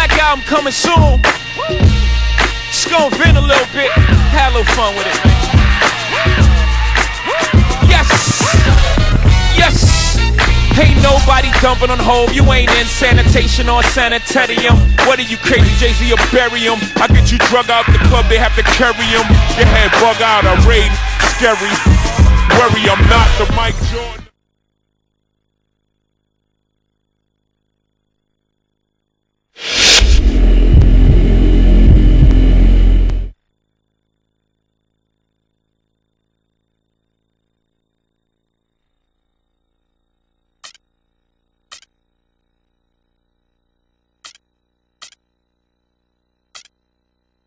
Black album coming soon. Just gonna vent a little bit, have a little fun with it, man. Yes, yes. Ain't nobody dumping on Hove. You ain't in sanitation or sanitarium. What are you, crazy Jay-Z or bury him? I get you drug out the club, they have to carry him. Your head bug out, a raid, scary. Worry, I'm not the Mike Jordan.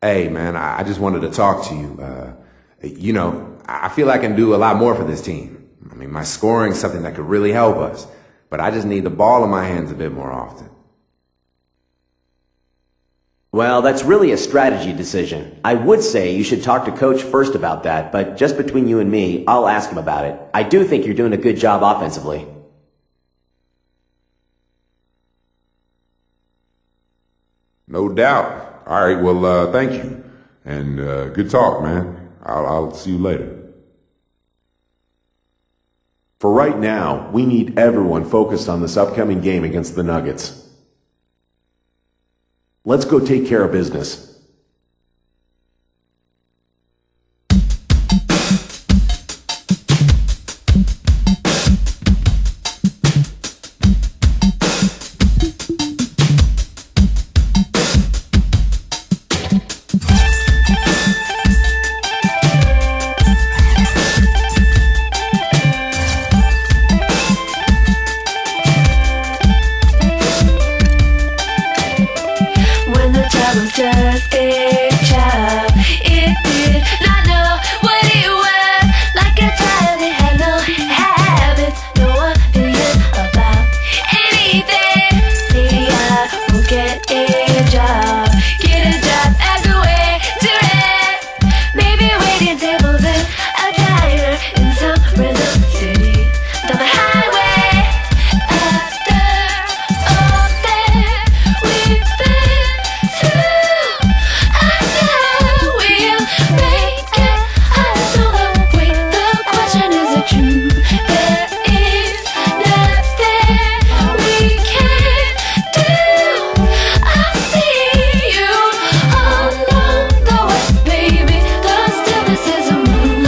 Hey, man, I just wanted to talk to you. I feel I can do a lot more for this team. I mean, my scoring's something that could really help us, but I just need the ball in my hands a bit more often. Well, that's really a strategy decision. I would say you should talk to Coach first about that, but just between you and me, I'll ask him about it. I do think you're doing a good job offensively. No doubt. All right, well, thank you. And good talk, man. I'll see you later. For right now, we need everyone focused on this upcoming game against the Nuggets. Let's go take care of business. Just a child, it did not know what it was. Like a child, it had no habits, no opinion about anything. Maybe I will get a job as a way to rest. Maybe waiting tables and a diner in some random city down the highway. After all that we've been through, I know we'll make it. I know the way. The question is it true? There is nothing we can do. I see you along the way, baby. The stillness is a moon.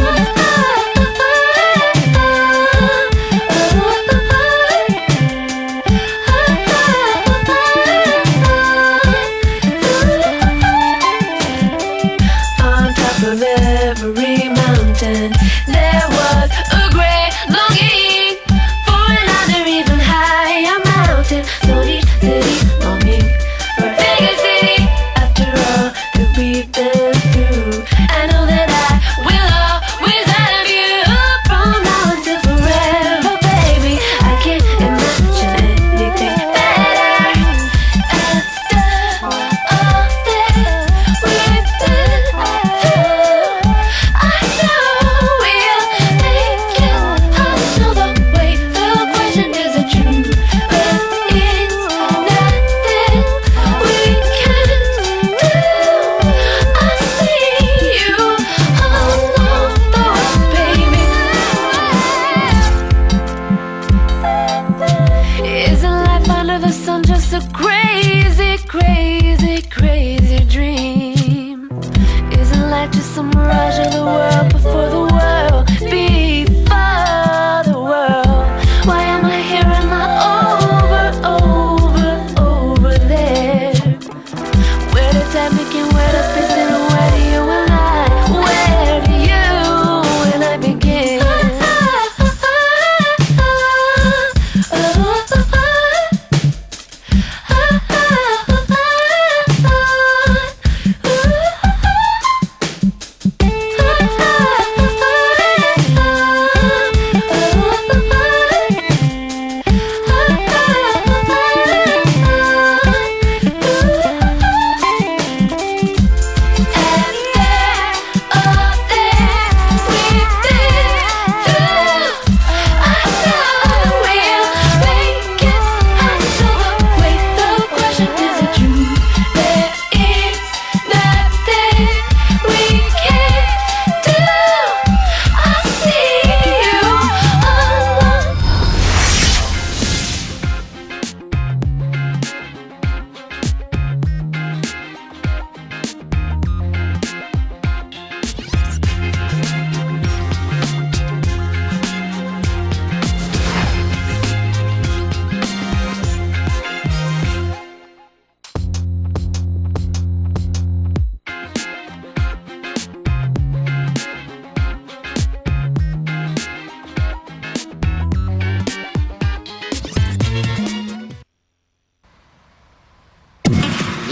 On top of every mountain, there was a great longing for another even higher mountain. So each city longing for a bigger city. After all that we've been through, I know that I will always have you from now until forever, baby. I can't imagine anything better. After all that we've been through, I know we'll make it. I know the way. The question is it true? There is nothing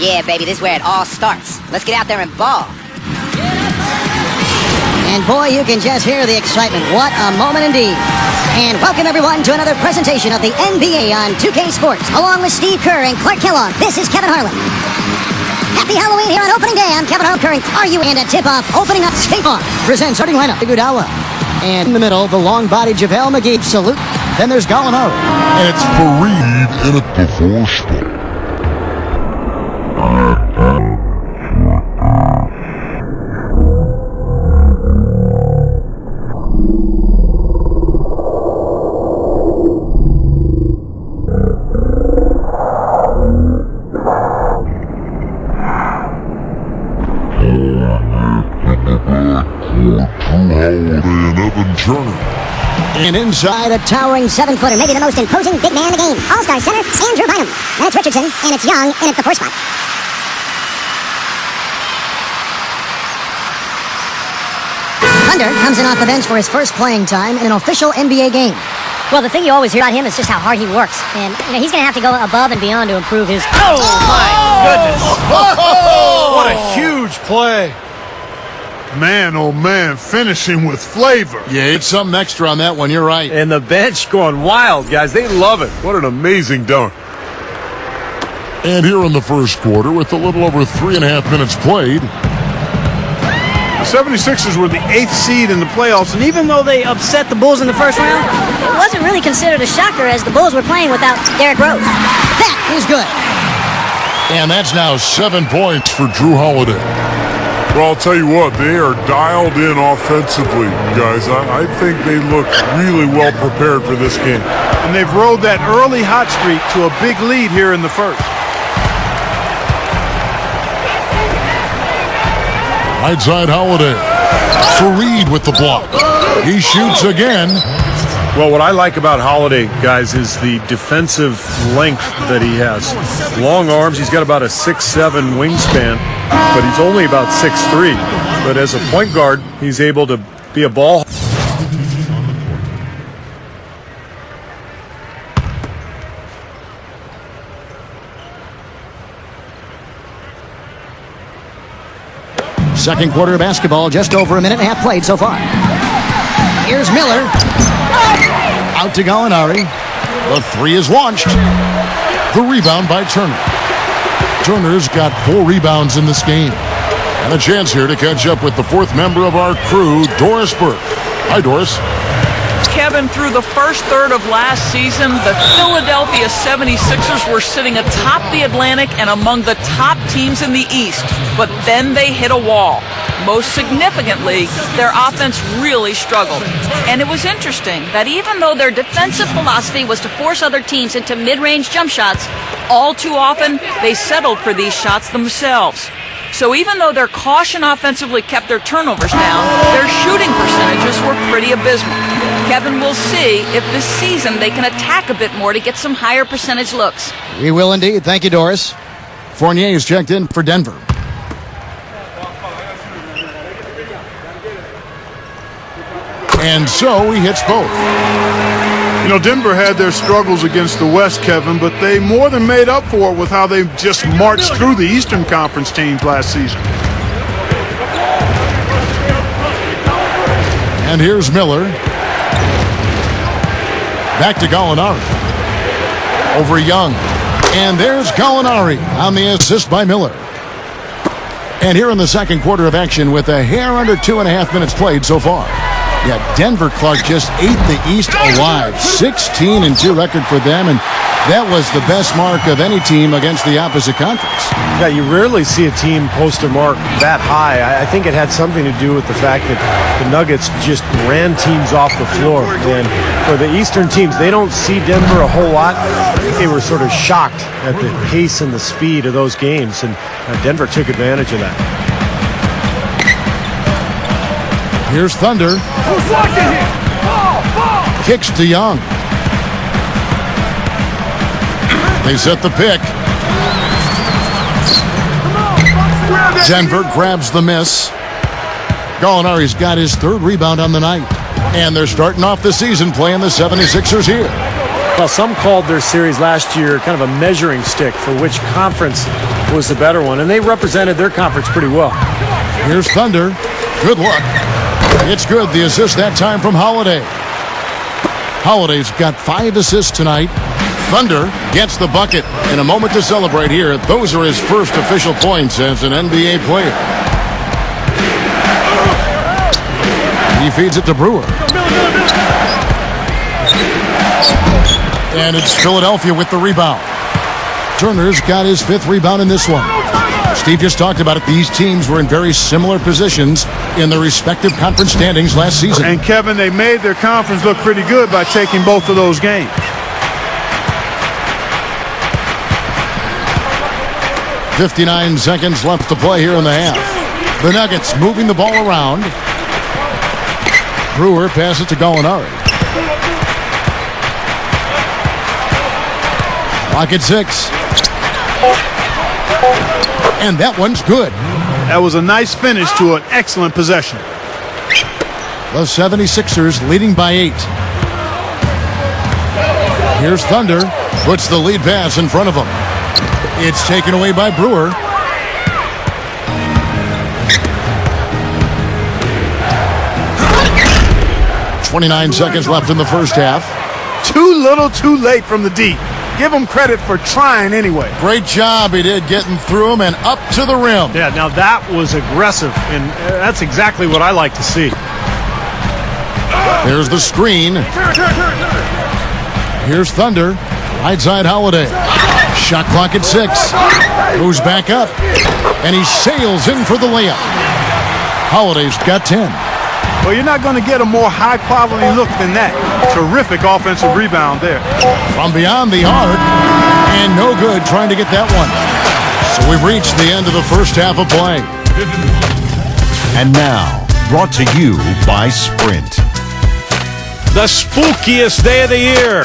Yeah, baby, this is where it all starts. Let's get out there and ball. And boy, you can just hear the excitement. What a moment indeed. And welcome everyone to another presentation of the NBA on 2K Sports. Along with Steve Kerr and Clark Kellogg, this is Kevin Harlan. Happy Halloween here on opening day. I'm Kevin Harlan Kerr. Are you and a tip-off opening up skate on? Presents starting lineup. Iguodala. And in the middle, the long-bodied JaVale McGee. Salute. Then there's Gallinari. And it's Fareed in at the voorspel. And inside, a towering 7-footer, maybe the most imposing big man in the game. All-star center, Andrew Bynum. And it's Richardson, and it's Young, and it's the 4th spot. Thunder comes in off the bench for his first playing time in an official NBA game. Well, the thing you always hear about him is just how hard he works. And, he's going to have to go above and beyond to improve his... Oh, my goodness. What a huge play. Man, oh man, finishing with flavor. Yeah, it's something extra on that one, you're right. And the bench going wild, guys. They love it. What an amazing dunk. And here in the first quarter, with a little over 3.5 minutes played. The 76ers were the 8th seed in the playoffs, and even though they upset the Bulls in the first round, it wasn't really considered a shocker as the Bulls were playing without Derrick Rose. That is good. And that's now 7 points for Drew Holiday. Well, I'll tell you what, they are dialed in offensively, guys. I think they look really well prepared for this game. And they've rode that early hot streak to a big lead here in the first. Right side Holiday. Fareed with the block. He shoots again. Well, what I like about Holiday, guys, is the defensive length that he has. Long arms. He's got about a 6'7" wingspan, but he's only about 6'3". But as a point guard, he's able to be a ball. Second quarter of basketball, just over a minute and a half played so far. Here's Miller. Out to Gallinari. The three is launched. The rebound by Turner. Turner's got 4 rebounds in this game. And a chance here to catch up with the 4th member of our crew, Doris Burke. Hi, Doris. Kevin, through the first third of last season, the Philadelphia 76ers were sitting atop the Atlantic and among the top teams in the East. But then they hit a wall. Most significantly, their offense really struggled. And it was interesting that even though their defensive philosophy was to force other teams into mid-range jump shots, all too often they settled for these shots themselves. So even though their caution offensively kept their turnovers down, their shooting percentages were pretty abysmal. Kevin, will see if this season they can attack a bit more to get some higher percentage looks. We will indeed. Thank you, Doris. Fournier is checked in for Denver. And so he hits both. You know, Denver had their struggles against the West, Kevin, but they more than made up for it with how they just marched through the Eastern Conference teams last season. And here's Miller. Back to Gallinari. Over Young. And there's Gallinari on the assist by Miller. And here in the second quarter of action with a hair under 2.5 minutes played so far. Yeah, Denver, Clark, just ate the East alive. 16-2 record for them, and that was the best mark of any team against the opposite conference. Yeah, you rarely see a team post a mark that high. I think it had something to do with the fact that the Nuggets just ran teams off the floor. And for the Eastern teams, they don't see Denver a whole lot. I think they were sort of shocked at the pace and the speed of those games, and Denver took advantage of that. Here's Thunder. Kicks to Young. They set the pick. Denver grabs the miss. Gallinari's got his 3rd rebound on the night. And they're starting off the season playing the 76ers here. Well, some called their series last year kind of a measuring stick for which conference was the better one, and they represented their conference pretty well. Here's Thunder. Good look. It's good. The assist that time from Holiday. Holiday's got 5 assists tonight. Thunder gets the bucket. In a moment to celebrate here. Those are his first official points as an NBA player. He feeds it to Brewer. And it's Philadelphia with the rebound. Turner's got his 5th rebound in this one. Steve just talked about it. These teams were in very similar positions in their respective conference standings last season. And Kevin, they made their conference look pretty good by taking both of those games. .59 seconds left to play here in the half. The Nuggets moving the ball around. Brewer passes it to Gallinari. Clock at 6. And that one's good. That was a nice finish to an excellent possession. The 76ers leading by 8. Here's Thunder. Puts the lead pass in front of him. It's taken away by Brewer. .29 seconds left in the first half. Too little, too late from the deep. Give him credit for trying anyway. Great job he did getting through him and up to the rim. Yeah, now that was aggressive, and that's exactly what I like to see. There's the screen. Here's Thunder. Right side Holiday. Shot clock at 6. Moves back up. And he sails in for the layup. Holiday's got 10. Well, you're not going to get a more high-quality look than that. Terrific offensive rebound there. From beyond the arc. And no good trying to get that one. So we've reached the end of the first half of play. And now, brought to you by Sprint. The spookiest day of the year.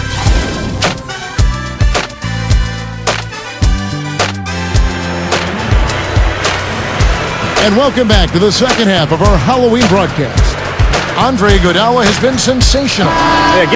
And welcome back to the second half of our Halloween broadcast. Andre Iguodala has been sensational.